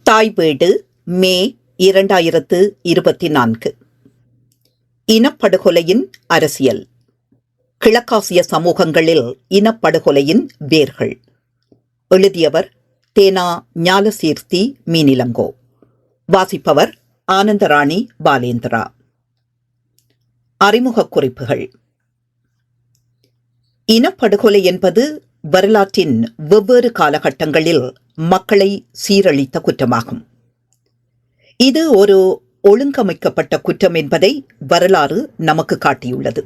தாய் வீடு மே 2024. இனப்படுகொலையின் அரசியல். கிழக்காசிய சமூகங்களில் இனப்படுகொலையின் வேர்கள். எழுதியவர் தேனா ஞாலசீர்த்தி மீனிலங்கோ. வாசிப்பவர் ஆனந்தராணி பாலேந்திரா. அறிமுகக் குறிப்புகள். இனப்படுகொலை என்பது வரலாற்றின் வெவ்வேறு காலகட்டங்களில் மக்களை சீரழித்த குற்றமாகும். இது ஒரு ஒழுங்கமைக்கப்பட்ட குற்றம் என்பதை வரலாறு நமக்கு காட்டியுள்ளது.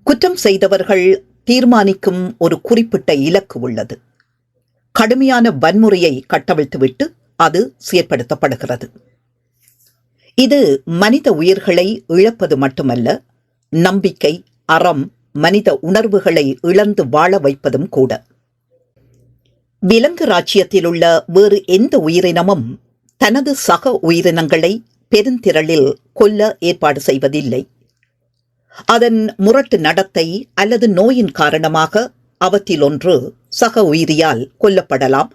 குற்றம் செய்தவர்கள் தீர்மானிக்கும் ஒரு குறிப்பிட்ட இலக்கு உள்ளது. கடுமையான வன்முறையை கட்டவிழ்த்துவிட்டு அது செயற்படுத்தப்படுகிறது. இது மனித உயிர்களை இழப்பது மட்டுமல்ல, நம்பிக்கை, அறம், மனித உணர்வுகளை இழந்து வாழ வைப்பதும் கூட. விலங்கு ராச்சியத்தில் உள்ள வேறு எந்த உயிரினமும் தனது சக உயிரினங்களை பெருந்திரளில் கொல்ல ஏற்பாடு செய்வதில்லை. அதன் முரட்டு நடத்தை அல்லது நோயின் காரணமாக அவற்றில் ஒன்று சக உயிரியால் கொல்லப்படலாம்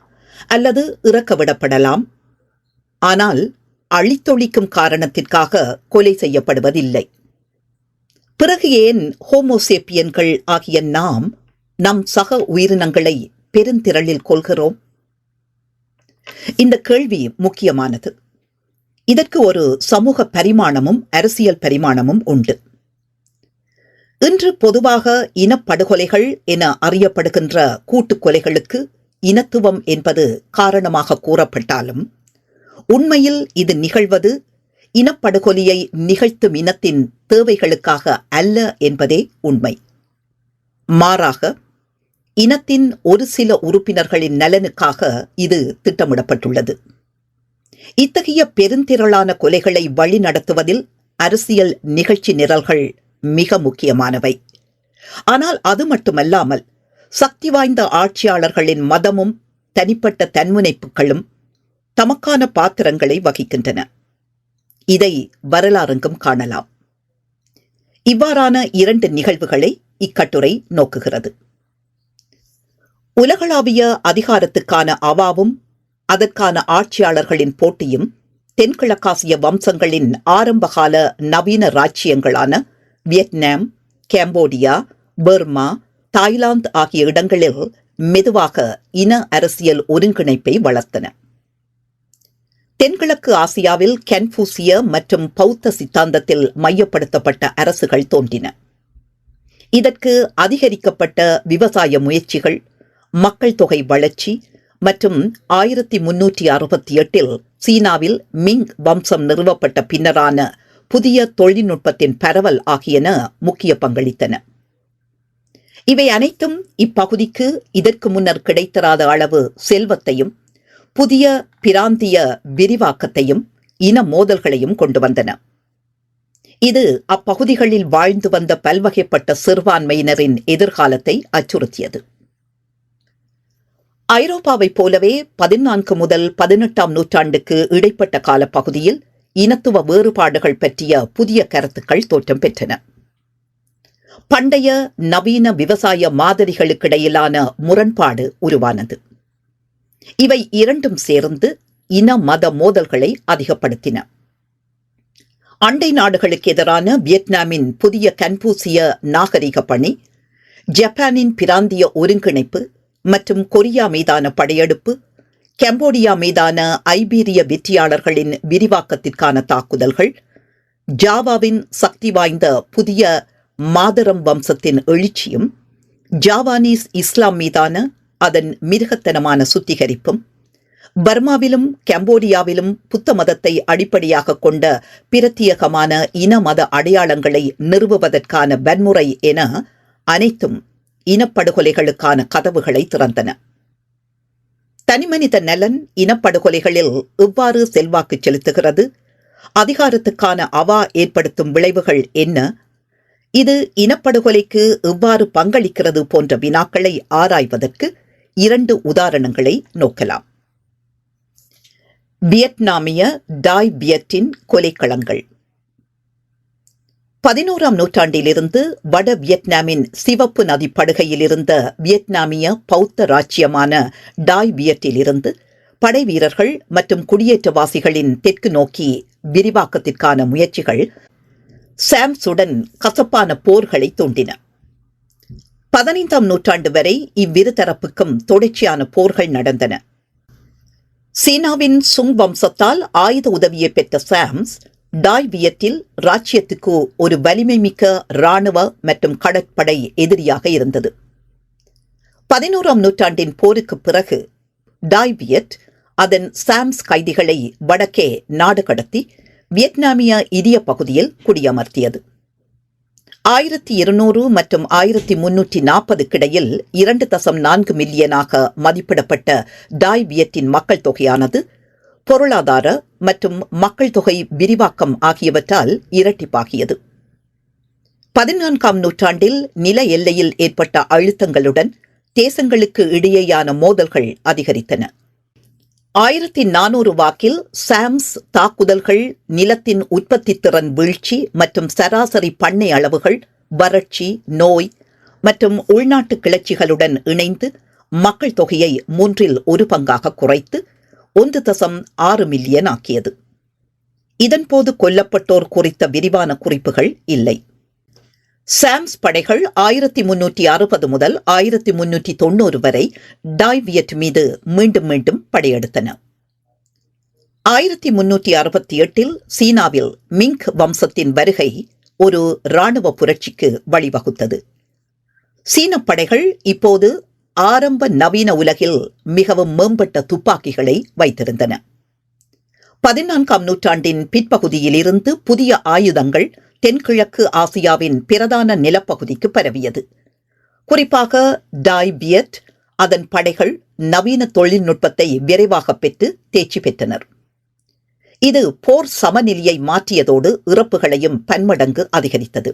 அல்லது இறக்கவிடப்படலாம். ஆனால் அழித்தொழிக்கும் காரணத்திற்காக கொலை செய்யப்படுவதில்லை. பிறகு ஏன் ஹோமோசேப்பியன்கள் ஆகிய நாம் நம் சக உயிரினங்களை பெருந்திரளில் கொள்கிறோம்? இந்த கேள்வி முக்கியமானது. இதற்கு ஒரு சமூக பரிமாணமும் அரசியல் பரிமாணமும் உண்டு. இன்று பொதுவாக இனப்படுகொலைகள் என அறியப்படுகின்ற கூட்டுக்கொலைகளுக்கு இனத்துவம் என்பது காரணமாக கூறப்பட்டாலும், உண்மையில் இது நிகழ்வது இனப்படுகொலையை நிகழ்த்தும் இனத்தின் தேவைகளுக்காக அல்ல என்பதே உண்மை. மாறாக இனத்தின் ஒரு சில உறுப்பினர்களின் நலனுக்காக இது திட்டமிடப்பட்டுள்ளது. இத்தகைய பெருந்திரளான கொலைகளை வழிநடத்துவதில் அரசியல் நிகழ்ச்சி நிரல்கள் மிக முக்கியமானவை. ஆனால் அது மட்டுமல்லாமல் சக்தி வாய்ந்த ஆட்சியாளர்களின் மதமும் தனிப்பட்ட தன்முனைப்புகளும் தமக்கான பாத்திரங்களை வகிக்கின்றன. இதை வரலாறெங்கும் காணலாம். இவ்வாறான இரண்டு நிகழ்வுகளை இக்கட்டுரை நோக்குகிறது. உலகளாவிய அதிகாரத்துக்கான அவாவும் அதற்கான ஆட்சியாளர்களின் போட்டியும் தென்கிழக்காசிய வம்சங்களின் ஆரம்பகால நவீன ராச்சியங்களான வியட்நாம், கம்போடியா, பர்மா, தாய்லாந்து ஆகிய இடங்களில் மெதுவாக இன அரசியல் ஒருங்கிணைப்பை வளர்த்தன. தென்கிழக்கு ஆசியாவில் கன்பூசிய மற்றும் பௌத்த சித்தாந்தத்தில் மையப்படுத்தப்பட்ட அரசுகள் தோன்றின. இதற்கு அதிகரிக்கப்பட்ட விவசாய முயற்சிகள், மக்கள் தொகை வளர்ச்சி மற்றும் 1368 சீனாவில் மிங் வம்சம் நிறுவப்பட்ட பின்னரான புதிய தொழில்நுட்பத்தின் பரவல் ஆகியன முக்கிய பங்களித்தன. இவை அனைத்தும் இப்பகுதிக்கு இதற்கு முன்னர் கிடைத்தராத அளவு செல்வத்தையும் புதிய பிராந்திய விரிவாக்கத்தையும் இன மோதல்களையும் கொண்டு வந்தன. இது அப்பகுதிகளில் வாழ்ந்து வந்த பல்வகைப்பட்ட சிறுபான்மையினரின் எதிர்காலத்தை அச்சுறுத்தியது. ஐரோப்பாவைப் போலவே 14 முதல் 18ஆம் நூற்றாண்டுக்கு இடைப்பட்ட காலப்பகுதியில் இனத்துவ வேறுபாடுகள் பற்றிய புதிய கருத்துக்கள் தோற்றம் பெற்றன. பண்டைய நவீன விவசாய மாதிரிகளுக்கிடையிலான முரண்பாடு உருவானது. இவை இரண்டும் சேர்ந்து இன மத மோதல்களை அதிகப்படுத்தின. அண்டை நாடுகளுக்கு எதிரான வியட்நாமின் புதிய கன்பூசிய நாகரிக பணி, ஜப்பானின் பிராந்திய ஒருங்கிணைப்பு மற்றும் கொரியா மீதான படையெடுப்பு, கம்போடியா மீதான ஐபீரிய வெற்றியாளர்களின் விரிவாக்கத்திற்கான தாக்குதல்கள், ஜாவாவின் சக்தி வாய்ந்த புதிய மாதரம் வம்சத்தின் எழுச்சியும், ஜாவானீஸ் இஸ்லாம் மீதான அதன் மிருகத்தனமான சுத்திகரிப்பும், பர்மாவிலும் கம்போடியாவிலும் புத்த மதத்தை அடிப்படையாக கொண்ட பிரத்யேகமான இன மத அடையாளங்களை நிறுவுவதற்கான வன்முறை என அனைத்தும் இனப்படுகொலைகளுக்கான கதவுகளை திறந்தன. தனிமனித நலன் இனப்படுகொலைகளில் எவ்வாறு செல்வாக்கு செலுத்துகிறது? அதிகாரத்துக்கான அவா ஏற்படுத்தும் விளைவுகள் என்ன? இது இனப்படுகொலைக்கு எவ்வாறு பங்களிக்கிறது போன்ற வினாக்களை ஆராய்வதற்கு 2 உதாரணங்களை நோக்கலாம். வியட்நாமிய டாய் வியட்டின் கொலைக்களங்கள். 11ஆம் நூற்றாண்டிலிருந்து வட வியட்நாமின் சிவப்பு நதி படுகையில் இருந்த வியட்நாமிய பௌத்த ராச்சியமான டாய் வியட்டிலிருந்து படை வீரர்கள் மற்றும் குடியேற்றவாசிகளின் தெற்கு நோக்கி விரிவாக்கத்திற்கான முயற்சிகள் சாம்ஸுடன் கசப்பான போர்களை தூண்டின. 15ஆம் நூற்றாண்டு வரை இவ்விரு தரப்புக்கும் தொடர்ச்சியான போர்கள் நடந்தன. சீனாவின் சுங் வம்சத்தால் ஆயுத உதவியை பெற்ற சாம்ஸ் டாய் வியட்டில் ராச்சியத்துக்கு ஒரு வலிமை மிக்க இராணுவ மற்றும் கடற்படை எதிரியாக இருந்தது. 11ஆம் நூற்றாண்டின் போருக்கு பிறகு டாய் வியட் அதன் சாம்ஸ் கைதிகளை வடக்கே நாடு கடத்தி வியட்நாமிய இந்திய பகுதியில் குடியமர்த்தியது. 1200 மற்றும் 1340 2.4 மில்லியனாக மதிப்பிடப்பட்ட டாய் வியட்டின் மக்கள் தொகையானது பொருளாதார மற்றும் மக்கள் தொகை விரிவாக்கம் ஆகியவற்றால் இரட்டிப்பாகியது. 14ஆம் நூற்றாண்டில் நில எல்லையில் ஏற்பட்ட அழுத்தங்களுடன் தேசங்களுக்கு இடையேயான மோதல்கள் அதிகரித்தன. 1400 வாக்கில் சாம்ஸ் தாக்குதல்கள் நிலத்தின் உற்பத்தி திறன் வீழ்ச்சி மற்றும் சராசரி பண்ணை அளவுகள் வறட்சி, நோய் மற்றும் உள்நாட்டு கிளர்ச்சிகளுடன் இணைந்து மக்கள் தொகையை 1/3 குறைத்து 1.6 மில்லியன் ஆக்கியது. இதன்போது கொல்லப்பட்டோர் குறித்த விரிவான குறிப்புகள் இல்லை. சாம்ஸ் படைகள் 1360 முதல் 1390 வரை டாய் வியட் மீது மீண்டும் மீண்டும் படையெடுத்தன. 1368 சீனாவில் மிங் வம்சத்தின் வருகை ஒரு இராணுவ புரட்சிக்கு வழிவகுத்தது. சீன படைகள் இப்போது ஆரம்ப நவீன உலகில் மிகவும் மேம்பட்ட துப்பாக்கிகளை வைத்திருந்தன. 14ஆம் நூற்றாண்டின் பிற்பகுதியிலிருந்து புதிய ஆயுதங்கள் தென்கிழக்கு ஆசியாவின் பிரதான நிலப்பகுதிக்கு பரவியது. குறிப்பாக டாய் வியட் அதன் படைகள் நவீன தொழில்நுட்பத்தை விரைவாக பெற்று தேர்ச்சி பெற்றனர். இது போர் சமநிலையை மாற்றியதோடு இறப்புகளையும் பன்மடங்கு அதிகரித்தது.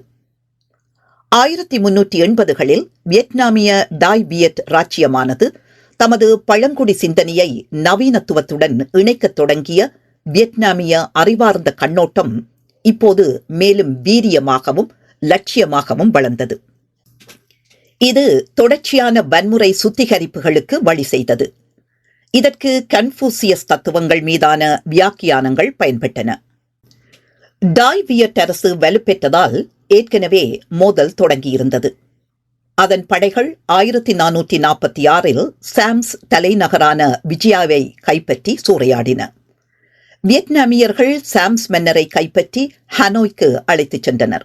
1380களில் வியட்நாமிய டாய் வியட் ராச்சியமானது தமது பழங்குடி சிந்தனையை நவீனத்துவத்துடன் இணைக்கத் தொடங்கிய வியட்நாமிய அறிவார்ந்த கண்ணோட்டம் இப்போது மேலும் வீரியமாகவும் லட்சியமாகவும் வளர்ந்தது. இது தொடர்ச்சியான வன்முறை சுத்திகரிப்புகளுக்கு வழி செய்தது. இதற்கு கன்ஃபூசியஸ் தத்துவங்கள் மீதான வியாக்கியானங்கள் பயன்பட்டன. டாய் வியட் அரசு வலுப்பெற்றதால் ஏற்கனவே மோதல் தொடங்கியிருந்தது. அதன் படைகள் 1446 சாம்ஸ் தலைநகரான விஜயாவை கைப்பற்றி சூறையாடின. வியட்நாமியர்கள் சாம்ஸ் மன்னரை கைப்பற்றி ஹனோய்க்கு அழைத்துச் சென்றனர்.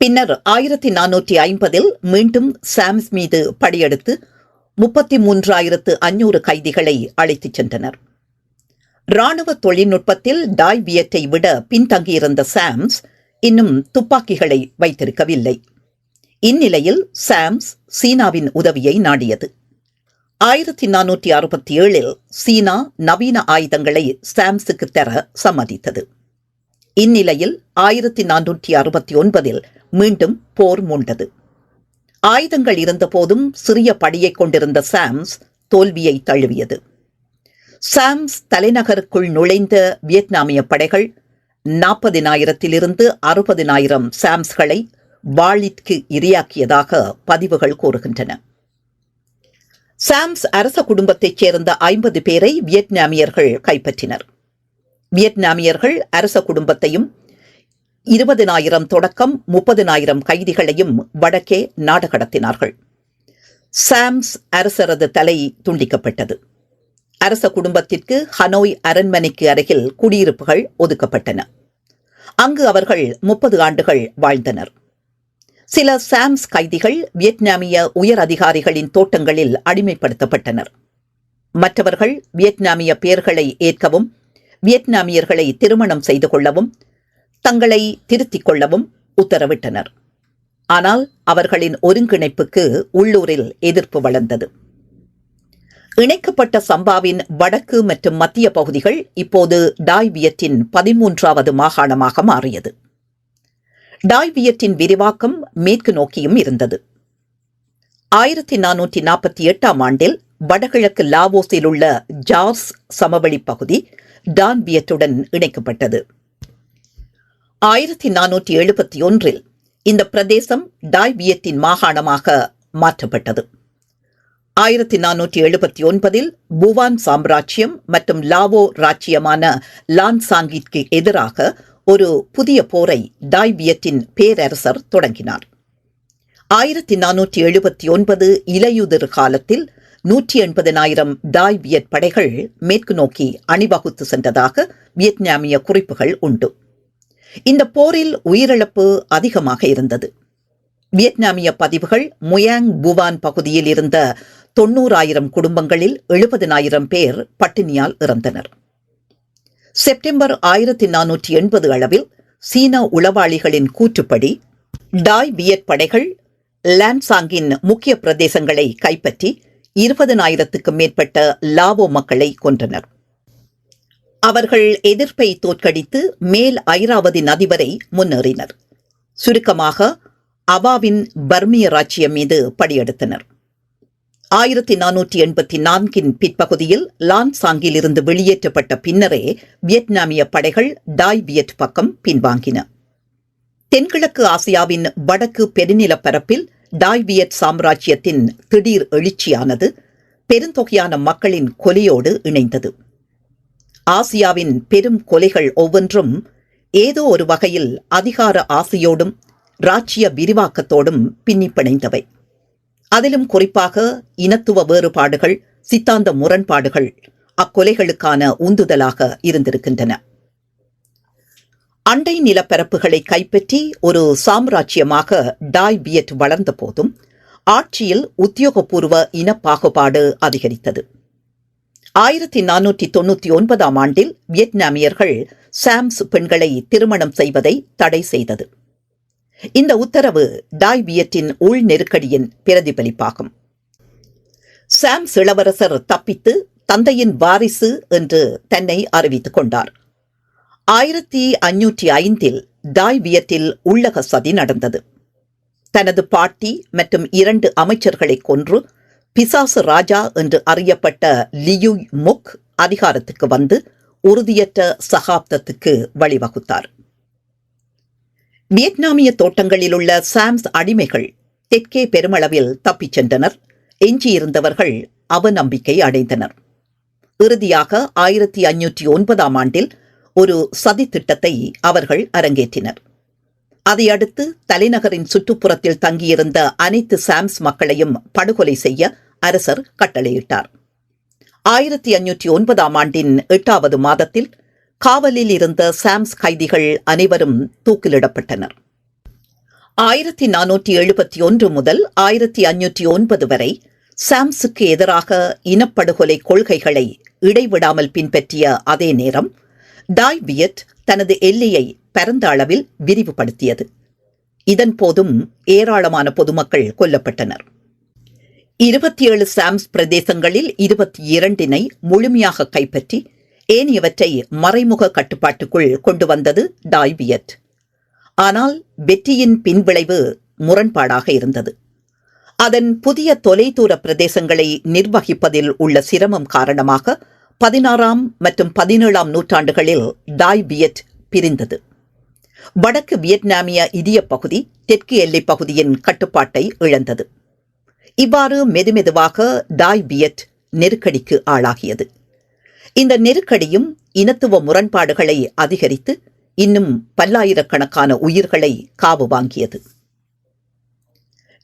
பின்னர் 1450 மீண்டும் சாம்ஸ் மீது படையெடுத்து 33,500 கைதிகளை அழைத்துச் சென்றனர். இராணுவ தொழில்நுட்பத்தில் டாய் வியட்டை விட பின்தங்கியிருந்த சாம்ஸ் இன்னும் துப்பாக்கிகளை வைத்திருக்கவில்லை. இந்நிலையில் சாம்ஸ் சீனாவின் உதவியை நாடியது. 1467 சீனா நவீன ஆயுதங்களை சாம்ஸுக்கு தர சம்மதித்தது. இந்நிலையில் 1469 மீண்டும் போர் மூண்டது. ஆயுதங்கள் இருந்தபோதும் சிறிய படையை கொண்டிருந்த சாம்ஸ் தோல்வியை தழுவியது. சாம்ஸ் தலைநகருக்குள் நுழைந்த வியட்நாமிய படைகள் 40,000 60,000 சாம்ஸ்களை வாளிற்கு இரையாக்கியதாக பதிவுகள் கூறுகின்றன. சாம்ஸ் அரச குடும்பத்தைச் சேர்ந்த 50 பேரை வியட்நாமியர்கள் கைப்பற்றினர். வியட்நாமியர்கள் அரச குடும்பத்தையும் 20,000 தொடக்கம் 30,000 கைதிகளையும் வடக்கே நாடு கடத்தினார்கள். சாம்ஸ் அரசரது தலை துண்டிக்கப்பட்டது. அரச குடும்பத்திற்கு ஹனோய் அரண்மனைக்கு அருகில் குடியிருப்புகள் ஒதுக்கப்பட்டன. அங்கு அவர்கள் 30 ஆண்டுகள் வாழ்ந்தனர். சில சாம்ஸ் கைதிகள் வியட்நாமிய உயர் அதிகாரிகளின் தோட்டங்களில் அடிமைப்படுத்தப்பட்டனர். மற்றவர்கள் வியட்நாமிய பெயர்களை ஏற்கவும் வியட்நாமியர்களை திருமணம் செய்து கொள்ளவும் தங்களை திருத்திக் கொள்ளவும் உத்தரவிட்டனர். ஆனால் அவர்களின் ஒருங்கிணைப்புக்கு உள்ளூரில் எதிர்ப்பு வளர்ந்தது. இணைக்கப்பட்ட சம்பாவின் வடக்கு மற்றும் மத்திய பகுதிகள் இப்போது டாய் வியட்டின் 13வது மாகாணமாக மாறியது. டாய் வியட்டின் விரிவாக்கம் மேற்கு நோக்கியும் இருந்தது. 1448ஆம் ஆண்டில் வடகிழக்கு லாவோஸில் உள்ள ஜார்ஸ் சமவெளி பகுதி டான் வியட்டுடன் இணைக்கப்பட்டது. 1471 இந்த பிரதேசம் டாய் வியட்டின் மாகாணமாக மாற்றப்பட்டது. 1479 புவான் சாம்ராஜ்யம் மற்றும் லாவோ ராச்சியமான லான்சாங்கிற்கு எதிராக ஒரு புதிய போரை டாய் வியட்டின் பேரரசர் தொடங்கினார். 1479 இலையுதிர் காலத்தில் 180,000 டாய் வியட் படைகள் மேற்கு நோக்கி அணிவகுத்து சென்றதாக வியட்நாமிய குறிப்புகள் உண்டு. இந்த போரில் உயிரிழப்பு அதிகமாக இருந்தது. வியட்நாமிய பதிவுகள் முயாங் புவான் பகுதியில் இருந்த 90,000 குடும்பங்களில் 70,000 பேர் பட்டினியால் இறந்தனர். செப்டம்பர் 1480 அளவில் சீன உளவாளிகளின் கூற்றுப்படி டாய் வியட் படைகள் லான்சாங்கின் முக்கிய பிரதேசங்களை கைப்பற்றி 20,000க்கும் மேற்பட்ட லாவோ மக்களை கொன்றனர். அவர்கள் எதிர்ப்பை தோற்கடித்து மேல் ஐராவதி நதி வரை முன்னேறினர். சுருக்கமாக அவாவின் பர்மிய ராச்சியம் மீது படியெடுத்தனர். 1484 பிற்பகுதியில் லான்சாங்கில் இருந்து வெளியேற்றப்பட்ட பின்னரே வியட்நாமிய படைகள் டாய் வியட் பக்கம் பின்வாங்கின. தென்கிழக்கு ஆசியாவின் வடக்கு பெருநிலப்பரப்பில் டாய் வியட் சாம்ராஜ்யத்தின் திடீர் எழுச்சியானது பெருந்தொகையான மக்களின் கொலையோடு இணைந்தது. ஆசியாவின் பெரும் கொலைகள் ஒவ்வொன்றும் ஏதோ ஒரு வகையில் அதிகார ஆசையோடும் ராச்சிய விரிவாக்கத்தோடும் பின்னி பிணைந்தவை. அதிலும் குறிப்பாக இனத்துவ வேறுபாடுகள், சித்தாந்த முரண்பாடுகள் அக்கொலைகளுக்கான உந்துதலாக இருந்திருக்கின்றன. அண்டை நிலப்பரப்புகளை கைப்பற்றி ஒரு சாம்ராஜ்யமாக டாய் வியட் வளர்ந்த போதும் ஆட்சியில் உத்தியோகபூர்வ இனப்பாகுபாடு அதிகரித்தது. 1499 ஆண்டில் வியட்நாமியர்கள் சாம்ஸ் பெண்களை திருமணம் செய்வதை தடை செய்தது. இந்த உத்தரவு டாய் வியட்டின் உள் நெருக்கடியின் பிரதிபலிப்பாகும். சாம்ஸ் இளவரசர் தப்பித்து தந்தையின் வாரிசு என்று தன்னை அறிவித்துக் கொண்டார். 1505 டாய் வியட்டில் உள்ளக சதி நடந்தது. தனது பாட்டி மற்றும் 2 அமைச்சர்களை கொன்று பிசாசு ராஜா என்று அறியப்பட்ட லியூ முக் அதிகாரத்துக்கு வந்து உறுதியற்ற சகாப்தத்துக்கு வழிவகுத்தார். வியட்நாமிய தோட்டங்களிலுள்ள சாம்ஸ் அடிமைகள் தெற்கே பெருமளவில் தப்பிச் சென்றனர். எஞ்சியிருந்தவர்கள் அவநம்பிக்கை அடைந்தனர். இறுதியாக 1509 ஆண்டில் ஒரு சதி திட்டத்தை அவர்கள் அரங்கேற்றினர். அதையடுத்து தலைநகரின் சுற்றுப்புறத்தில் தங்கியிருந்த அனைத்து சாம்ஸ் மக்களையும் படுகொலை செய்ய அரசர் கட்டளையிட்டார். 1509 ஆண்டின் 8வது மாதத்தில் காவலில் இருந்த சாம்ஸ் கைதிகள் அனைவரும் தூக்கிலிடப்பட்டனர். 1471 முதல் 1509 வரை சாம்ஸுக்கு எதிராக இனப்படுகொலை கொள்கைகளை இடைவிடாமல் பின்பற்றிய அதே நேரம் டாய் வியட் தனது எல்லையை பரந்த அளவில் விரிவுபடுத்தியது. இதன் போதும் ஏராளமான பொதுமக்கள் கொல்லப்பட்டனர். 27 சாம்ஸ் பிரதேசங்களில் 22 முழுமையாக கைப்பற்றி ஏனையவற்றை மறைமுக கட்டுப்பாட்டுக்குள் கொண்டு வந்தது டாய் வியட். ஆனால் வெற்றியின் பின்விளைவு முரண்பாடாக இருந்தது. அதன் புதிய தொலைதூர பிரதேசங்களை நிர்வகிப்பதில் உள்ள சிரமம் காரணமாக 16ஆம் மற்றும் 17ஆம் நூற்றாண்டுகளில் டாய் வியட் பிரிந்தது. வடக்கு வியட்நாமிய இதய பகுதி தெற்கு எல்லைப் பகுதியின் கட்டுப்பாட்டை இழந்தது. இவ்வாறு மெதுமெதுவாக டாய் வியட் நெருக்கடிக்கு ஆளாகியது. இந்த நெருக்கடியும் இனத்துவ முரண்பாடுகளை அதிகரித்து இன்னும் பல்லாயிரக்கணக்கான உயிர்களை காவு வாங்கியது.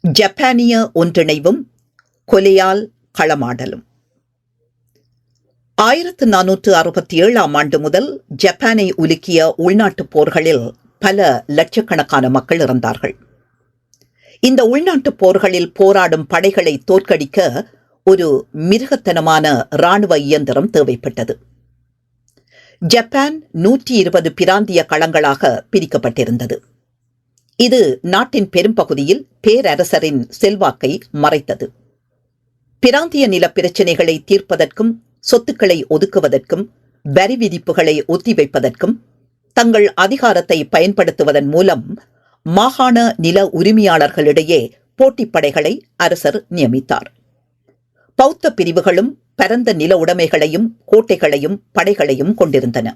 ஜப்பானிய ஒன்றிணைவும் கொலையால் களமாடலும். 1467 ஆண்டு முதல் ஜப்பானை உலுக்கிய உள்நாட்டுப் போர்களில் பல லட்சக்கணக்கான மக்கள் இறந்தார்கள். இந்த உள்நாட்டுப் போர்களில் போராடும் படைகளை தோற்கடிக்க ஒரு மிருகத்தனமான இராணுவ இயந்திரம் தேவைப்பட்டது. ஜப்பான் 120 பிராந்திய களங்களாக பிரிக்கப்பட்டிருந்தது. இது நாட்டின் பெரும்பகுதியில் பேரரசரின் செல்வாக்கை மறைத்தது. பிராந்திய நில பிரச்சினைகளை தீர்ப்பதற்கும் சொத்துக்களை ஒதுக்குவதற்கும் வரி விதிப்புகளை ஒத்திவைப்பதற்கும் தங்கள் அதிகாரத்தை பயன்படுத்துவதன் மூலம் மாகாண நில உரிமையாளர்களிடையே போட்டிப்படைகளை அரசர் நியமித்தார். பௌத்த பிரிவுகளும் பரந்த நில உடைமைகளையும் கோட்டைகளையும் படைகளையும் கொண்டிருந்தன.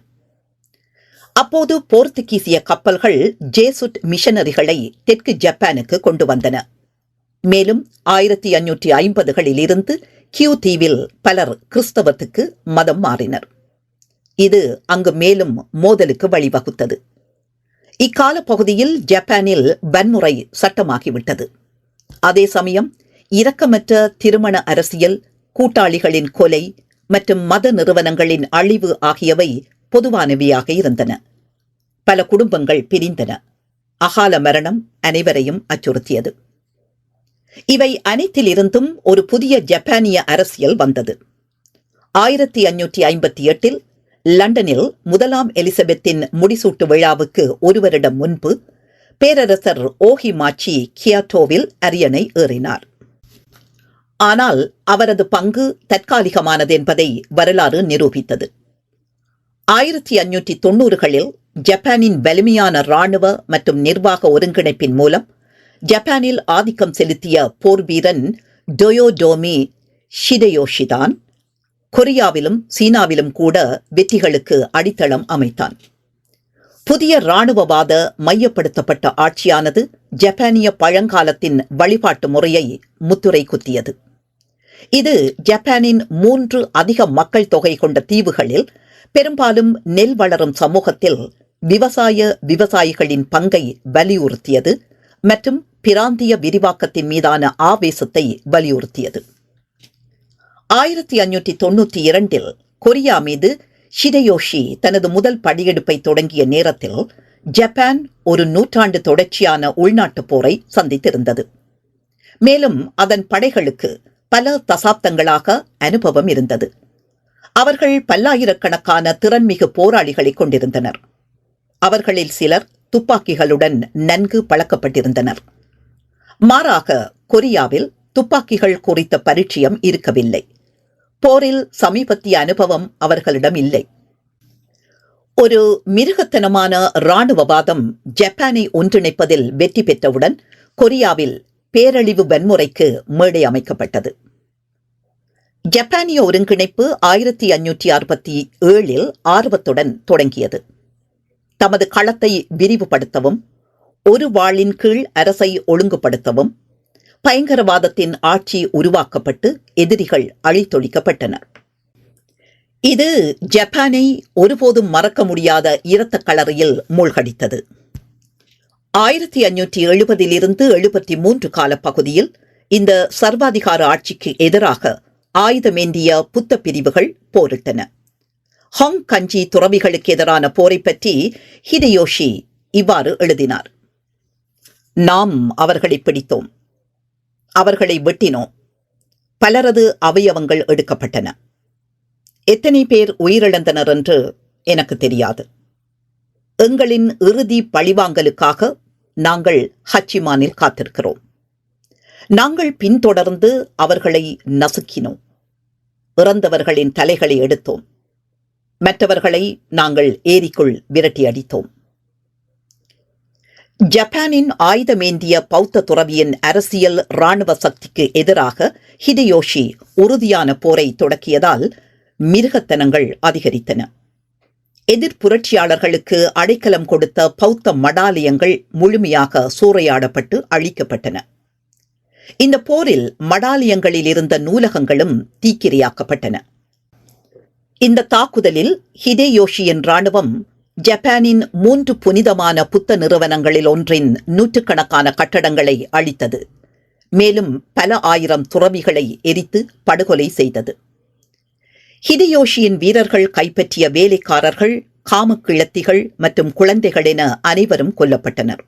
அப்போது போர்த்துகீசிய கப்பல்கள் ஜேசுட் மிஷனரிகளை தெற்கு ஜப்பானுக்கு கொண்டு வந்தன. மேலும் 1550களில் இருந்து கியூ தீவில் பலர் கிறிஸ்தவத்துக்கு மதம் மாறினர். இது அங்கு மேலும் மோதலுக்கு வழிவகுத்தது. இக்கால பகுதியில் ஜப்பானில் வன்முறை சட்டமாகிவிட்டது. அதே சமயம் இரக்கமற்ற திருமண அரசியல், கூட்டாளிகளின் கொலை மற்றும் மத நிறுவனங்களின் அழிவு ஆகியவை பொதுவானவையாக இருந்தன. பல குடும்பங்கள் பிரிந்தன. அகால மரணம் அனைவரையும் அச்சுறுத்தியது. இவை அனைத்திலிருந்தும் ஒரு புதிய ஜப்பானிய அரசியல் வந்தது. 1558 லண்டனில் முதலாம் எலிசபெத்தின் முடிசூட்டு விழாவுக்கு ஒரு வருடம் முன்பு பேரரசர் ஓஹிமாச்சி கியோட்டோவில் அரியணை ஏறினார். ஆனால் அவரது பங்கு தற்காலிகமானது என்பதை வரலாறு நிரூபித்தது. 1590களில் ஜப்பானின் வலிமையான இராணுவ மற்றும் நிர்வாக ஒருங்கிணைப்பின் மூலம் ஜப்பானில் ஆதிக்கம் செலுத்திய போர் வீரன் டோயோடோமி ஷிடயோஷிதான் கொரியாவிலும் சீனாவிலும் கூட வெற்றிகளுக்கு அடித்தளம் அமைத்தான். புதிய இராணுவவாத மையப்படுத்தப்பட்ட ஆட்சியானது ஜப்பானிய பழங்காலத்தின் வழிபாட்டு முறையை முத்துரை குத்தியது. இது ஜப்பானின் 3 அதிக மக்கள் தொகை கொண்ட தீவுகளில் பெரும்பாலும் நெல் வளரும் சமூகத்தில் விவசாயிகளின் பங்கை வலியுறுத்தியது மற்றும் பிராந்திய விரிவாக்கத்தின் மீதான ஆவேசத்தை வலியுறுத்தியது. 1592 கொரியா மீது ஷிடயோஷி தனது முதல் படையெடுப்பை தொடங்கிய நேரத்தில் ஜப்பான் ஒரு நூற்றாண்டு தொடர்ச்சியான உள்நாட்டுப் போரை சந்தித்திருந்தது. மேலும் அதன் படைகளுக்கு பல தசாப்தங்களாக அனுபவம் இருந்தது. அவர்கள் பல்லாயிரக்கணக்கான திறன்மிகு போராளிகளை கொண்டிருந்தனர். அவர்களில் சிலர் துப்பாக்கிகளுடன் நன்கு பழக்கப்பட்டிருந்தனர். மாறாக கொரியாவில் துப்பாக்கிகள் குறித்த பரிச்சயம் இருக்கவில்லை. போரில் சமீபத்திய அனுபவம் அவர்களிடம் இல்லை. ஒரு மிருகத்தனமான இராணுவவாதம் ஜப்பானை ஒன்றிணைப்பதில் வெற்றி பெற்றவுடன் கொரியாவில் பேரழிவு வன்முறைக்கு மேடை அமைக்கப்பட்டது. ஜப்பானிய ஒருங்கிணைப்பு 1567 ஆர்வத்துடன் தொடங்கியது. தமது களத்தை விரிவுபடுத்தவும், ஒரு வாளின் கீழ் அரசை ஒழுங்குபடுத்தவும் பயங்கரவாதத்தின் ஆட்சி உருவாக்கப்பட்டு எதிரிகள் அழித்தொழிக்கப்பட்டனர். இது ஜப்பானை ஒருபோதும் மறக்க முடியாத இரத்த களறியில் மூழ்கடித்தது. 1570 73 கால பகுதியில் இந்த சர்வாதிகார ஆட்சிக்கு எதிராக ஆயுதமேந்திய புத்த பிரிவுகள் போரிட்டன. ஹாங் கஞ்சி துறவிகளுக்கு எதிரான போரை பற்றி ஹிடயோஷி இவ்வாறு எழுதினார்: நாம் அவர்களை பிடித்தோம், அவர்களை வெட்டினோம், பலரது அவயவங்கள் எடுக்கப்பட்டன. எத்தனை பேர் உயிரிழந்தனர் என்று எனக்கு தெரியாது. எங்களின் இறுதி பழிவாங்கலுக்காக நாங்கள் ஹச்சிமானில் காத்திருக்கிறோம். நாங்கள் பின்தொடர்ந்து அவர்களை நசுக்கினோம். இறந்தவர்களின் தலைகளை எடுத்தோம். மற்றவர்களை நாங்கள் ஏரிக்குள் விரட்டி அடித்தோம். ஜப்பானின் ஆயுதமேந்திய பௌத்த துறவியின் அரசியல் இராணுவ சக்திக்கு எதிராக ஹிடயோஷி உறுதியான போரை தொடக்கியதால் மிருகத்தனங்கள் அதிகரித்தன. எதிர்ப்புரட்சியாளர்களுக்கு அடைக்கலம் கொடுத்த பௌத்த மடாலயங்கள் முழுமையாக சூறையாடப்பட்டு அழிக்கப்பட்டன. இந்த போரில் மடாலயங்களில் இருந்த நூலகங்களும் தீக்கிரையாக்கப்பட்டன. இந்த தாக்குதலில் ஹிடயோஷியின் இராணுவம் ஜப்பானின் 3 புனிதமான புத்த நிறுவனங்களில் ஒன்றின் நூற்றுக்கணக்கான கட்டடங்களை அழித்தது. மேலும் பல ஆயிரம் துறவிகளை எரித்து படுகொலை செய்தது. ஹிடயோஷியின் வீரர்கள் கைப்பற்றிய வேலைக்காரர்கள், காமக்கிழத்திகள் மற்றும் குழந்தைகள் என அனைவரும் கொல்லப்பட்டனர்.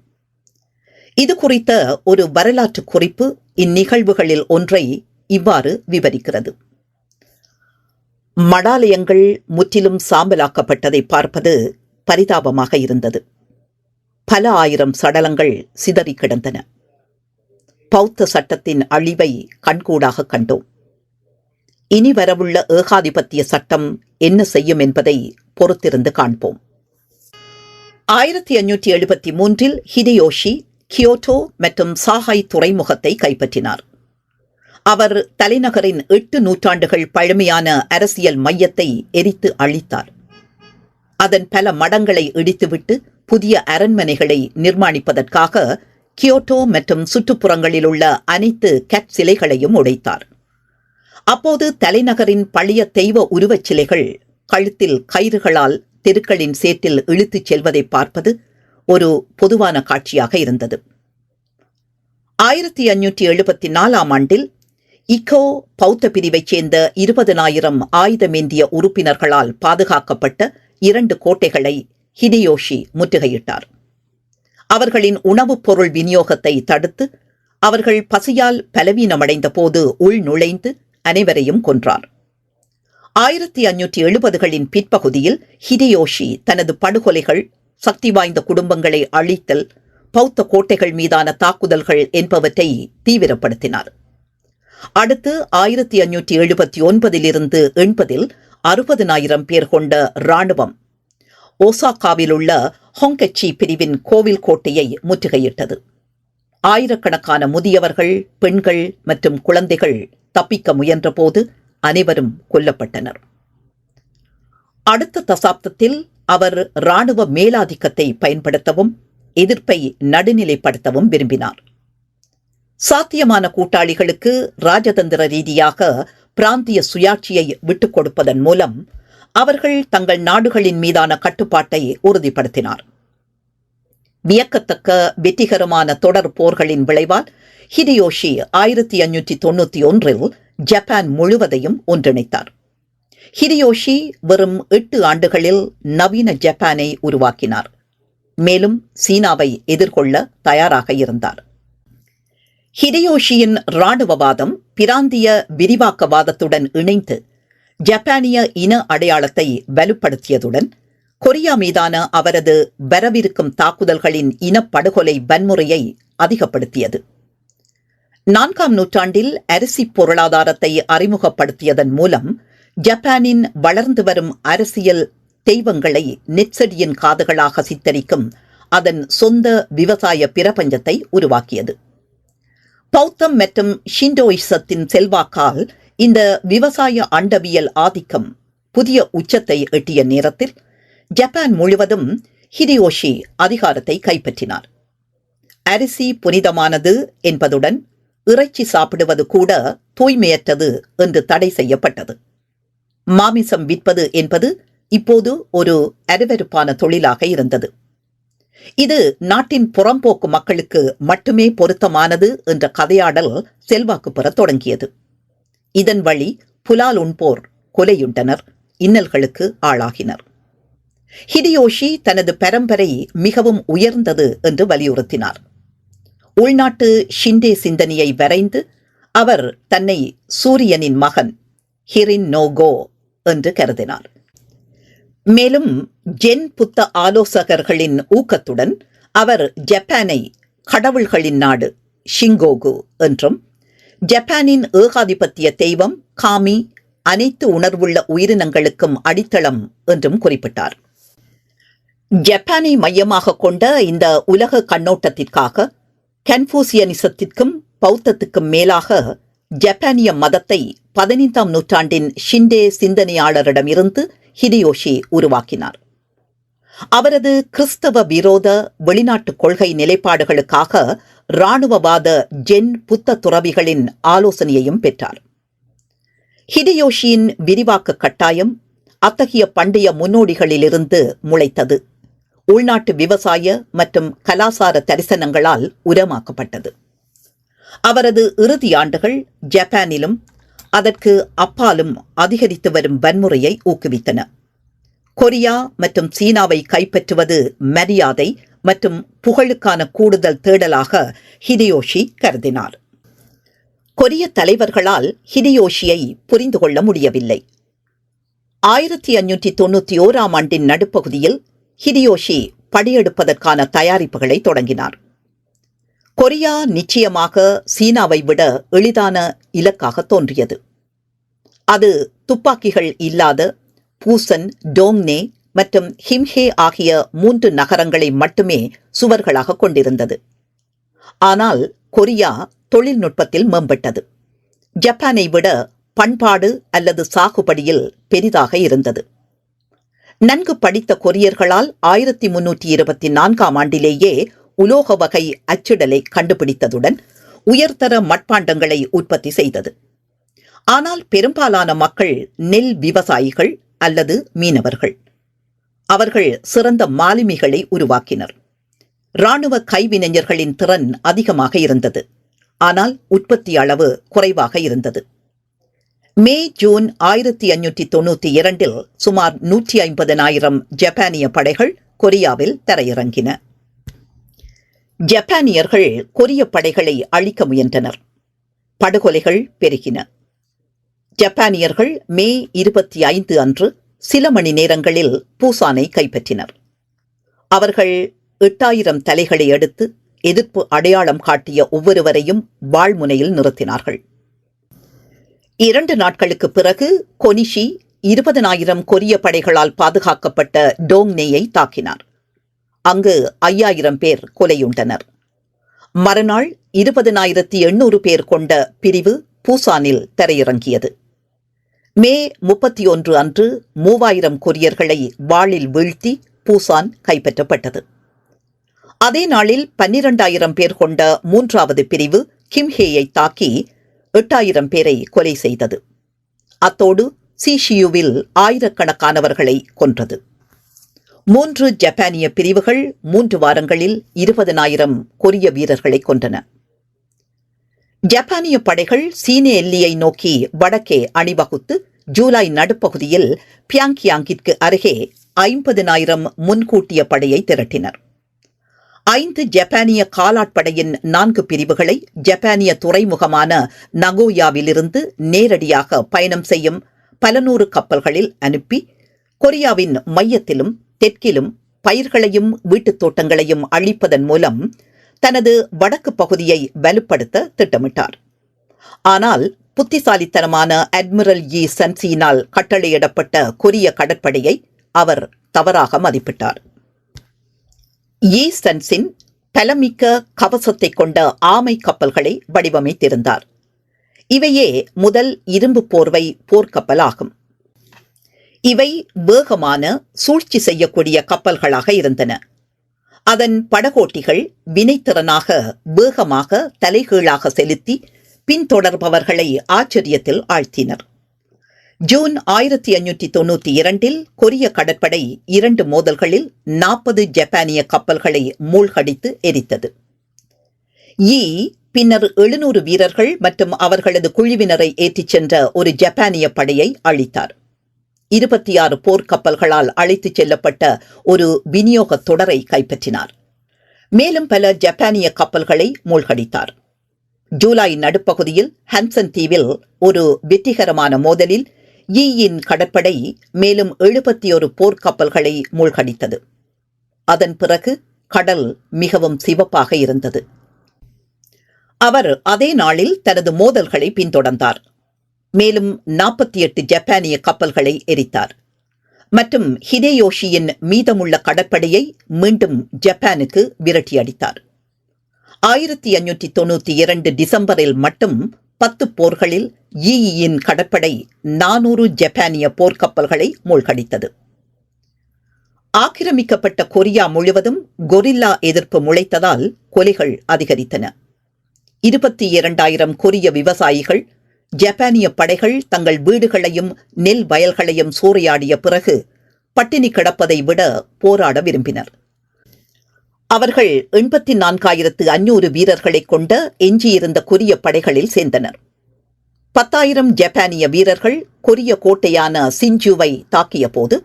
இது குறித்த ஒரு வரலாற்று குறிப்பு இந்நிகழ்வுகளில் ஒன்றை இவ்வாறு விவரிக்கிறது: மடாலயங்கள் முற்றிலும் சாம்பலாக்கப்பட்டதை பார்ப்பது பரிதாபமாக இருந்தது. பல ஆயிரம் சடலங்கள் சிதறி கிடந்தன. பௌத்த சட்டத்தின் அழிவை கண்கூடாக கண்டோம். இனி வரவுள்ள ஏகாதிபத்திய சட்டம் என்ன செய்யும் என்பதை பொறுத்திருந்து காண்போம். 1573 ஹிடயோஷி கியோட்டோ மற்றும் சாகாய் துறைமுகத்தை கைப்பற்றினார். அவர் தலைநகரின் 8 நூற்றாண்டுகள் பழமையான அரசியல் மையத்தை எரித்து அழித்தார். அதன் பல மடங்களை இடித்துவிட்டு புதிய அரண்மனைகளை நிர்மாணிப்பதற்காக கியோட்டோ மற்றும் சுற்றுப்புறங்களில் உள்ள அனைத்து கேட் சிலைகளையும் உடைத்தார். அப்போது தலைநகரின் பழைய தெய்வ உருவச் சிலைகள் கழுத்தில் கயிறுகளால் தெருக்களின் சேற்றில் இழுத்துச் செல்வதை பார்ப்பது ஒரு பொதுவான காட்சியாக இருந்தது. 1574 ஆண்டில் இக்கோ பௌத்த பிரிவைச் சேர்ந்த 20,000 ஆயுதமேந்திய உறுப்பினர்களால் பாதுகாக்கப்பட்ட 2 கோட்டைகளை ஹிடேயோஷி முற்றுகையிட்டார். அவர்களின் உணவுப் பொருள் விநியோகத்தை தடுத்து அவர்கள் பசியால் பலவீனமடைந்த போது உள் நுழைந்து அனைவரையும் கொன்றார். 1570களின் பிற்பகுதியில் ஹிடேயோஷி தனது படுகொலைகள், சக்தி வாய்ந்த குடும்பங்களை அழித்தல், பௌத்த கோட்டைகள் மீதான தாக்குதல்கள் என்பவற்றை தீவிரப்படுத்தினார். அடுத்து 1579 80 60,000 பேர் கொண்ட இராணுவம் ஓசாகாவில் உள்ள ஹொங்கச்சி பிரிவின் கோவில் கோட்டையை முற்றுகையிட்டது. ஆயிரக்கணக்கான முதியவர்கள், பெண்கள் மற்றும் குழந்தைகள் தப்பிக்க முயன்றபோது அனைவரும் கொல்லப்பட்டனர். அடுத்த தசாப்தத்தில் அவர் இராணுவ மேலாதிக்கத்தை பயன்படுத்தவும் எதிர்ப்பை நடுநிலைப்படுத்தவும் விரும்பினார். சாத்தியமான கூட்டாளிகளுக்கு ராஜதந்திர ரீதியாக பிராந்திய சுயாட்சியை விட்டுக் கொடுப்பதன் மூலம் அவர்கள் தங்கள் நாடுகளின் மீதான கட்டுப்பாட்டை உறுதிப்படுத்தினார். வியக்கத்தக்க வெற்றிகரமான தொடர் போர்களின் விளைவால் ஹிடேயோஷி 1591 ஜப்பான் முழுவதையும் ஒன்றிணைத்தார். ஹிடேயோஷி வெறும் 8 ஆண்டுகளில் நவீன ஜப்பானை உருவாக்கினார். மேலும் சீனாவை எதிர்கொள்ள தயாராக இருந்தார். ஹிடேயோஷியின் இராணுவவாதம் பிராந்திய விரிவாக்கவாதத்துடன் இணைந்து ஜப்பானிய இன அடையாளத்தை வலுப்படுத்தியதுடன் கொரியா மீதான அவரது வரவிருக்கும் தாக்குதல்களின் இனப்படுகொலை வன்முறையை அதிகப்படுத்தியது. 4ஆம் நூற்றாண்டில் அரிசி பொருளாதாரத்தை அறிமுகப்படுத்தியதன் மூலம் ஜப்பானின் வளர்ந்து வரும் அரசியல் தெய்வங்களை நெற்செடியின் காதுகளாக சித்தரிக்கும் அதன் சொந்த விவசாய பிரபஞ்சத்தை உருவாக்கியது. பௌத்தம் மற்றும் ஷிண்டோயிசத்தின் செல்வாக்கால் இந்த விவசாய அண்டவியல் ஆதிக்கம் புதிய உச்சத்தை எட்டிய நேரத்தில் ஜப்பான் முழுவதும் ஹிடேயோஷி அதிகாரத்தை கைப்பற்றினார். அரிசி புனிதமானது என்பதுடன் இறைச்சி சாப்பிடுவது கூட தூய்மையற்றது என்று தடை செய்யப்பட்டது. மாமிசம் விற்பது என்பது இப்போது ஒரு அருவருப்பான தொழிலாக இருந்தது. இது நாட்டின் புறம்போக்கு மக்களுக்கு மட்டுமே பொருத்தமானது என்ற கதையாடல் செல்வாக்கு பெறத் தொடங்கியது. இதன் வழி புலால் உண்போர் கொலையுண்டனர், இன்னல்களுக்கு ஆளாகினர். ஹிடேயோஷி தனது பரம்பரை மிகவும் உயர்ந்தது என்று வலியுறுத்தினார். உள்நாட்டு ஷிண்டே சிந்தனையை வரைந்து அவர் தன்னை சூரியனின் மகன் ஹிரின் நோகோ என்று கருதினார். மேலும் ஜென் புத்த ஆலோசகர்களின் ஊக்கத்துடன் அவர் ஜப்பானை கடவுள்களின் நாடு ஷிங்கோகு என்றும், ஜப்பானின் ஏகாதிபத்திய தெய்வம் காமி அனைத்து உணர்வுள்ள உயிரினங்களுக்கும் அடித்தளம் என்றும் குறிப்பிட்டார். ஜப்பானை மையமாக கொண்ட இந்த உலக கண்ணோட்டத்திற்காக கன்பூசியனிசத்திற்கும் பௌத்தத்துக்கும் மேலாக ஜப்பானிய மதத்தை 15ஆம் நூற்றாண்டின் ஷிண்டே சிந்தனையாளரிடமிருந்து ஹிடேயோஷி உருவாக்கினார். அவரது கிறிஸ்தவ விரோத வெளிநாட்டு கொள்கை நிலைப்பாடுகளுக்காக இராணுவவாத ஜென் புத்த துறவிகளின் ஆலோசனையையும் பெற்றார். ஹிடேயோஷியின் விரிவாக்க கட்டாயம் அத்தகைய பண்டைய முன்னோடிகளிலிருந்து முளைத்தது. உள்நாட்டு விவசாய மற்றும் கலாசார தரிசனங்களால் உரமாக்கப்பட்டது. அவரது இறுதி ஆண்டுகள் ஜப்பானிலும் அதற்கு அப்பாலும் அதிகரித்து வரும் வன்முறையை ஊக்குவித்தன. கொரியா மற்றும் சீனாவை கைப்பற்றுவது மரியாதை மற்றும் புகழுக்கான கூடுதல் தேடலாக ஹிடேயோஷி கருதினார். கொரிய தலைவர்களால் ஹிடேயோஷியை புரிந்து கொள்ள முடியவில்லை. 1591ஆம் ஆண்டின் நடுப்பகுதியில் ஹிடேயோஷி படையெடுப்பதற்கான தயாரிப்புகளை தொடங்கினார். கொரியா நிச்சயமாக சீனாவை விட எளிதான இலக்காக தோன்றியது. அது துப்பாக்கிகள் இல்லாத பூசன், டோங்னே மற்றும் ஹிம்ஹே ஆகிய 3 நகரங்களை மட்டுமே சுவர்களாக கொண்டிருந்தது. ஆனால் கொரியா தொழில்நுட்பத்தில் மேம்பட்டது. ஜப்பானை விட பண்பாடு அல்லது சாகுபடியில் பெரிதாக இருந்தது. நன்கு படித்த கொரியர்களால் 1324ஆம் ஆண்டிலேயே உலோக வகை அச்சிடலை கண்டுபிடித்ததுடன் உயர்தர மட்பாண்டங்களை உற்பத்தி செய்தது. ஆனால் பெரும்பாலான மக்கள் நெல் விவசாயிகள் அல்லது மீனவர்கள். அவர்கள் சிறந்த மாலுமிகளை உருவாக்கினர். இராணுவ கைவினைஞர்களின் திறன் அதிகமாக இருந்தது, ஆனால் உற்பத்தி அளவு குறைவாக இருந்தது. மே ஜூன் 1592 சுமார் 150,000 ஜப்பானிய படைகள் கொரியாவில் தரையிறங்கின. ஜப்பானியர்கள் கொரிய படைகளை அழிக்க முயன்றனர். படுகொலைகள் பெருகின. ஜப்பானியர்கள் மே 25 அன்று சில மணி நேரங்களில் பூசானை கைப்பற்றினர். அவர்கள் 8000 தலைகளை எடுத்து எதிர்ப்பு அடையாளம் காட்டிய ஒவ்வொருவரையும் வாழ்முனையில் நிறுத்தினார்கள். 2 நாட்களுக்கு பிறகு கொனிஷி 20,000 கொரிய படைகளால் பாதுகாக்கப்பட்ட டோங்னேயை தாக்கினார். அங்கு 5000 பேர் கொலையுண்டனர். மறுநாள் 20,800 பேர் கொண்ட பிரிவு பூசானில் தரையிறங்கியது. மே 31 அன்று 3000 கொரியர்களை வாளில் வீழ்த்தி பூசான் கைப்பற்றப்பட்டது. அதே நாளில் 12,000 பேர் கொண்ட 3வது பிரிவு கிம்ஹேயை தாக்கி 8000 பேரை கொலை செய்தது. அத்தோடு சிஷியுவில் ஆயிரக்கணக்கானவர்களை கொன்றது. 3 ஜப்பானிய பிரிவுகள் 3 வாரங்களில் 20,000 கொரிய வீரர்களை கொன்றன. ஜப்பானிய படைகள் சீன எல்லையை நோக்கி வடக்கே அணிவகுத்து ஜூலை நடுப்பகுதியில் பியாங்கியாங்கிற்கு அருகே 50,000 முன்கூட்டிய படையை திரட்டினர். 5 ஜப்பானிய காலாட்படையின் 4 பிரிவுகளை ஜப்பானிய துறைமுகமான நகோயாவிலிருந்து நேரடியாக பயணம் செய்யும் பல நூறு கப்பல்களில் அனுப்பி கொரியாவின் மையத்திலும் தெற்கிலும் பயிர்களையும் வீட்டுத் தோட்டங்களையும் அழிப்பதன் மூலம் தனது வடக்கு பகுதியை வலுப்படுத்த திட்டமிட்டார். ஆனால் புத்திசாலித்தனமான அட்மிரல் யி சன்சியினால் கட்டளையிடப்பட்ட கொரிய கடற்படையை அவர் தவறாக மதிப்பிட்டார். யி சன்சின் பலமிக்க கவசத்தை கொண்ட ஆமை கப்பல்களை வடிவமைத்திருந்தார். இவையே முதல் இரும்பு போர்வை போர்க்கப்பல் ஆகும். இவை வேகமான சூழ்ச்சி செய்யக்கூடிய கப்பல்களாக இருந்தன. அதன் படகோட்டிகள் வினைத்திறனாக வேகமாக தலைகீழாக செலுத்தி பின்தொடர்பவர்களை ஆச்சரியத்தில் ஆழ்த்தினர். ஜூன் 1592 கொரிய கடற்படை 2 மோதல்களில் 40 ஜப்பானிய கப்பல்களை மூழ்கடித்து எரித்தது. யி பின்னர் 700 வீரர்கள் மற்றும் அவர்களது குழுவினரை ஏற்றிச் சென்ற ஒரு ஜப்பானிய படையை அழித்தார். 26 போர்க்கப்பல்களால் அழைத்துச் செல்லப்பட்ட ஒரு விநியோக தொடரை கைப்பற்றினார். மேலும் பல ஜப்பானிய கப்பல்களை மூழ்கடித்தார். ஜூலை நடுப்பகுதியில் ஹன்சன் தீவில் ஒரு வெற்றிகரமான மோதலில் யியின் கடற்படை மேலும் 71 போர்க்கப்பல்களை மூழ்கடித்தது. அதன் பிறகு கடல் மிகவும் சிவப்பாக இருந்தது. அவர் அதே நாளில் தனது மோதல்களை பின்தொடர்ந்தார். மேலும் 48 ஜப்பானிய கப்பல்களை எரித்தார் மற்றும் ஹிடேயோஷியின் மீதமுள்ள கடற்படையை மீண்டும் ஜப்பானுக்கு விரட்டியடித்தார். 1592 டிசம்பரில் மட்டும் 10 போர்களில் யியின் கடற்படை 400 ஜப்பானிய போர்க்கப்பல்களை மூழ்கடித்தது. ஆக்கிரமிக்கப்பட்ட கொரியா முழுவதும் கொரில்லா எதிர்ப்பு முளைத்ததால் கொலைகள் அதிகரித்தன. 22,000 கொரிய விவசாயிகள் ஜப்பானிய படைகள் தங்கள் வீடுகளையும் நெல் வயல்களையும் சூறையாடிய பிறகு பட்டினி கிடப்பதை விட போராட விரும்பினர். அவர்கள் 84,500 வீரர்களை கொண்ட எஞ்சியிருந்த கொரிய படைகளில் சேர்ந்தனர். 10,000 ஜப்பானிய வீரர்கள் கொரிய கோட்டையான சின்ஜுவை தாக்கிய போது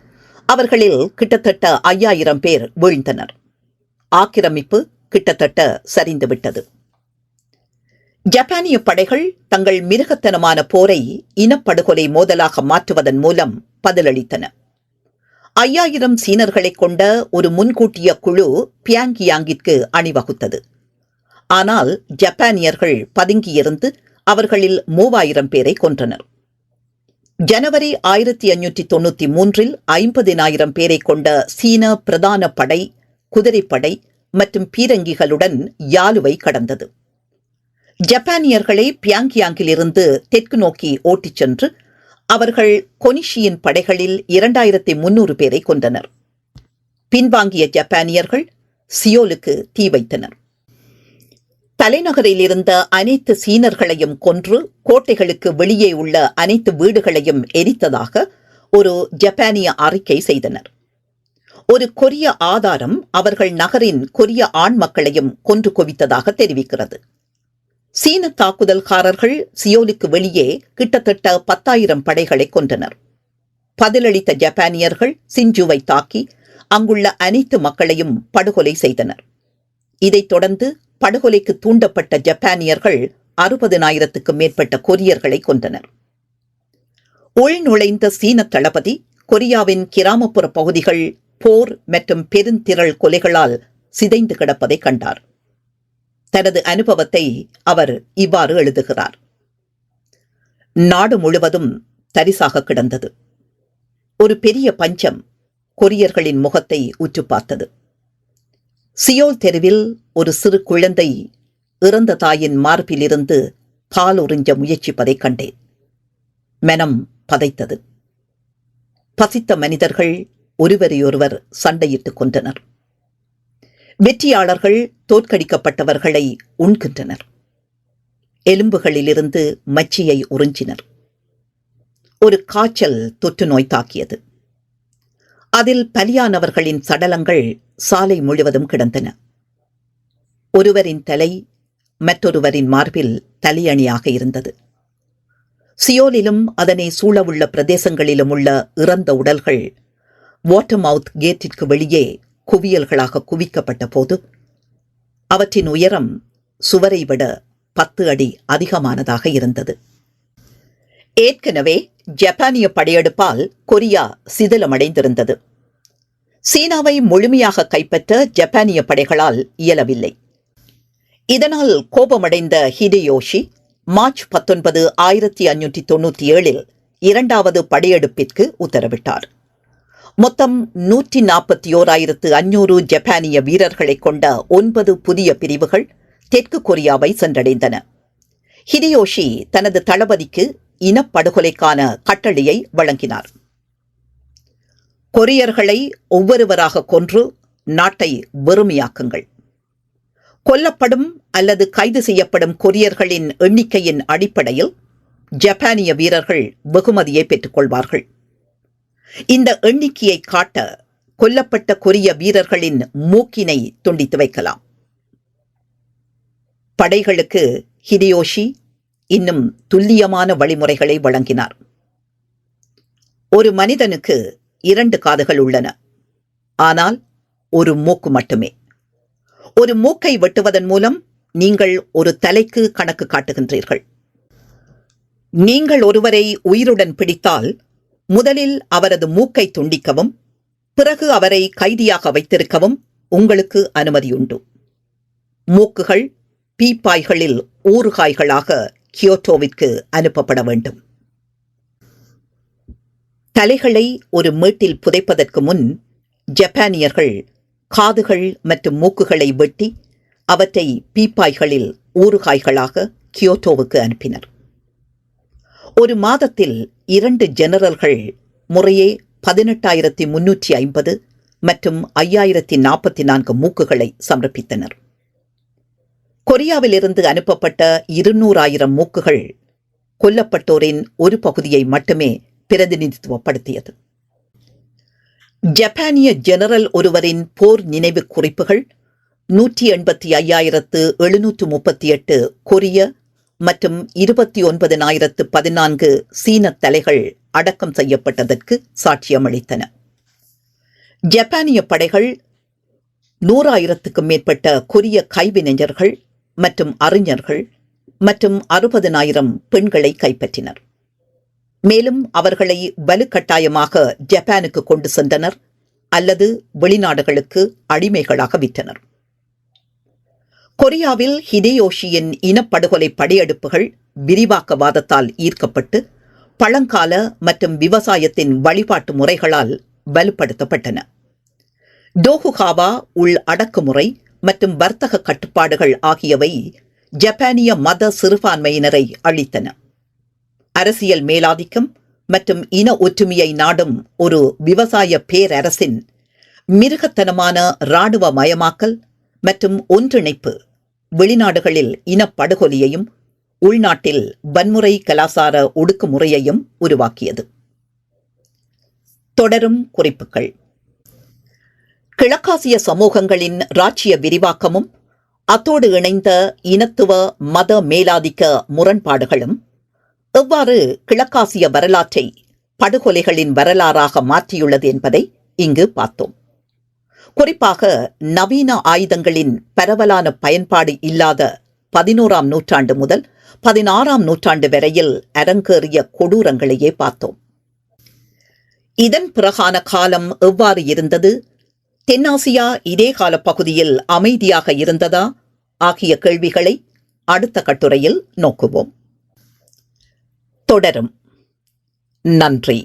அவர்களில் கிட்டத்தட்ட 5,000 பேர் வீழ்ந்தனர். ஆக்கிரமிப்பு கிட்டத்தட்ட சரிந்துவிட்டது. ஜப்பானிய படைகள் தங்கள் மிருகத்தனமான போரை இனப்படுகொலை மோதலாக மாற்றுவதன் மூலம் பதிலளித்தன. 5,000 சீனர்களை கொண்ட ஒரு முன்கூட்டிய குழு பியாங்கியாங்கிற்கு அணிவகுத்தது. ஆனால் ஜப்பானியர்கள் பதுங்கியிருந்து அவர்களில் 3,000 பேரை கொன்றனர். ஜனவரி 1593 50,000 பேரை கொண்ட சீன பிரதான படை குதிரைப்படை மற்றும் பீரங்கிகளுடன் யாலுவை கடந்தது. ஜப்பானியர்களை பியாங்கியாங்கிலிருந்து தெற்கு நோக்கி ஓட்டிச் சென்று அவர்கள் கொனிஷியின் படைகளில் 2,300 பேரை கொன்றனர். பின்வாங்கிய ஜப்பானியர்கள் சியோலுக்கு தீ வைத்தனர். தலைநகரில் இருந்த அனைத்து சீனர்களையும் கொன்று கோட்டைகளுக்கு வெளியே உள்ள அனைத்து வீடுகளையும் எரித்ததாக ஒரு ஜப்பானிய அறிக்கை செய்தனர். ஒரு கொரிய ஆதாரம் அவர்கள் நகரின் கொரிய ஆண் மக்களையும் கொன்று குவித்ததாக தெரிவிக்கிறது. சீன தாக்குதல்காரர்கள் சியோலுக்கு வெளியே கிட்டத்தட்ட 10,000 படைகளை கொன்றனர். பதிலளித்த ஜப்பானியர்கள் சின்ஜுவை தாக்கி அங்குள்ள அனைத்து மக்களையும் படுகொலை செய்தனர். இதைத் தொடர்ந்து படுகொலைக்கு தூண்டப்பட்ட ஜப்பானியர்கள் 60,000க்கு மேற்பட்ட கொரியர்களை கொன்றனர். உள்நுழைந்த சீன தளபதி கொரியாவின் கிராமப்புற பகுதிகள் போர் மற்றும் பெருந்திரள் கொலைகளால் சிதைந்து கிடப்பதை கண்டார். தனது அனுபவத்தை அவர் இவ்வாறு எழுதுகிறார். நாடு முழுவதும் தரிசாக கிடந்தது. ஒரு பெரிய பஞ்சம் கொரியர்களின் முகத்தை உற்று பார்த்தது. சியோல் தெருவில் ஒரு சிறு குழந்தை இறந்த தாயின் மார்பிலிருந்து பால் உறிஞ்ச முயற்சிப்பதை கண்டேன். மனம் பதைத்தது. பசித்த மனிதர்கள் ஒருவரையொருவர் சண்டையிட்டுக் கொண்டனர். வெற்றியாளர்கள் தோற்கடிக்கப்பட்டவர்களை உண்கின்றனர். எலும்புகளிலிருந்து மச்சியை உறிஞ்சினர். ஒரு காய்ச்சல் தொற்று நோய் தாக்கியது. அதில் பலியானவர்களின் சடலங்கள் சாலை முழுவதும் கிடந்தன. ஒருவரின் தலை மற்றொருவரின் மார்பில் தலையணியாக இருந்தது. சியோலிலும் அதனை சூழவுள்ள பிரதேசங்களிலும் உள்ள இறந்த உடல்கள் வாட்டர்மவுத் கேட்டிற்கு வெளியே குவியல்களாக குவிக்கப்பட்ட போது அவற்றின் உயரம் சுவரை விட 10 அடி அதிகமானதாக இருந்தது. ஏற்கனவே ஜப்பானிய படையெடுப்பால் கொரியா சிதிலமடைந்திருந்தது. சீனாவை முழுமையாக கைப்பற்ற ஜப்பானிய படைகளால் இயலவில்லை. இதனால் கோபமடைந்த ஹிடேயோஷி மார்ச் 19, 1597 இரண்டாவது படையெடுப்பிற்கு உத்தரவிட்டார். மொத்தம் 141,500 ஜப்பானிய வீரர்களை கொண்ட 9 புதிய பிரிவுகள் தெற்கு கொரியாவை சென்றடைந்தன. ஹிடேயோஷி தனது தளபதிக்கு இனப்படுகொலைக்கான கட்டளையை வழங்கினார். கொரியர்களை ஒவ்வொருவராக கொன்று நாட்டை வெறுமையாக்குங்கள். கொல்லப்படும் அல்லது கைது செய்யப்படும் கொரியர்களின் எண்ணிக்கையின் அடிப்படையில் ஜப்பானிய வீரர்கள் வெகுமதியை பெற்றுக் கொள்வார்கள். இந்த எண்ணிக்கையை காட்ட கொல்லப்பட்ட கொரிய வீரர்களின் மூக்கினை துண்டித்து வைக்கலாம். படைகளுக்கு ஹிடேயோஷி இன்னும் துல்லியமான வழிமுறைகளை வழங்கினார். ஒரு மனிதனுக்கு 2 காதுகள் உள்ளன, ஆனால் ஒரு மூக்கு மட்டுமே. ஒரு மூக்கை வெட்டுவதன் மூலம் நீங்கள் ஒரு தலைக்கு கணக்கு காட்டுகின்றீர்கள். நீங்கள் ஒருவரை உயிருடன் பிடித்தால் முதலில் அவரது மூக்கை துண்டிக்கவும் பிறகு அவரை கைதியாக வைத்திருக்கவும் உங்களுக்கு அனுமதியுண்டு. மூக்குகள் பீப்பாய்களில் ஊறுகாய்களாக கியோட்டோவிற்கு அனுப்பப்பட வேண்டும். தலைகளை ஒரு மேட்டில் புதைப்பதற்கு முன் ஜப்பானியர்கள் காதுகள் மற்றும் மூக்குகளை வெட்டி அவற்றை பீப்பாய்களில் ஊறுகாய்களாக கியோட்டோவுக்கு அனுப்பினர். ஒரு மாதத்தில் 2 ஜெனரல்கள் முறையே 18,350 மற்றும் 5,044 மூக்குகளை சமர்ப்பித்தனர். கொரியாவிலிருந்து அனுப்பப்பட்ட 200,000 மூக்குகள் கொல்லப்பட்டோரின் ஒரு பகுதியை மட்டுமே பிரதிநிதித்துவப்படுத்தியது. ஜப்பானிய ஜெனரல் ஒருவரின் போர் நினைவு குறிப்புகள் 185,738 கொரிய மற்றும் 29,014 சீன தலைகள் அடக்கம் செய்யப்பட்டதற்கு சாட்சியமளித்தன. ஜப்பானிய படைகள் 100,000க்கும் மேற்பட்ட கொரிய கைவினைஞர்கள் மற்றும் அறிஞர்கள் மற்றும் 60,000 பெண்களை கைப்பற்றினர். மேலும் அவர்களை வலுக்கட்டாயமாக ஜப்பானுக்கு கொண்டு சென்றனர் அல்லது வெளிநாடுகளுக்கு அடிமைகளாக விற்றனர். கொரியாவில் ஹிடேயோஷியின் இனப்படுகொலை படையெடுப்புகள் விரிவாக்கவாதத்தால் ஈர்க்கப்பட்டு பழங்கால மற்றும் விவசாயத்தின் வழிபாட்டு முறைகளால் வலுப்படுத்தப்பட்டன. டோகுகாவா உள் அடக்குமுறை மற்றும் வர்த்தக கட்டுப்பாடுகள் ஆகியவை ஜப்பானிய மத சிறுபான்மையினரை அழித்தன. அரசியல் மேலாதிக்கம் மற்றும் இன ஒற்றுமையை நாடும் ஒரு விவசாய பேரரசின் மிருகத்தனமான இராணுவ மயமாக்கல் மற்றும் ஒன்றிணைப்பு வெளிநாடுகளில் இனப்படுகொலையையும் உள்நாட்டில் வன்முறை கலாசார ஒடுக்குமுறையையும் உருவாக்கியது. தொடரும் குறிப்புகள். கிழக்காசிய சமூகங்களின் இராச்சிய விரிவாக்கமும் அத்தோடு இணைந்த இனத்துவ மத மேலாதிக்க முரண்பாடுகளும் எவ்வாறு கிழக்காசிய வரலாற்றை படுகொலைகளின் வரலாறாக மாற்றியுள்ளது என்பதை இங்கு பார்த்தோம். குறிப்பாக நவீன ஆயுதங்களின் பரவலான பயன்பாடு இல்லாத 11ஆம் நூற்றாண்டு முதல் 16ஆம் நூற்றாண்டு வரையில் அரங்கேறிய கொடூரங்களையே பார்த்தோம். இதன் பிறகான காலம் எவ்வாறு இருந்தது, தென்னாசியா இதே கால பகுதியில் அமைதியாக இருந்ததா ஆகிய கேள்விகளை அடுத்த கட்டுரையில் நோக்குவோம். தொடரும். நன்றி.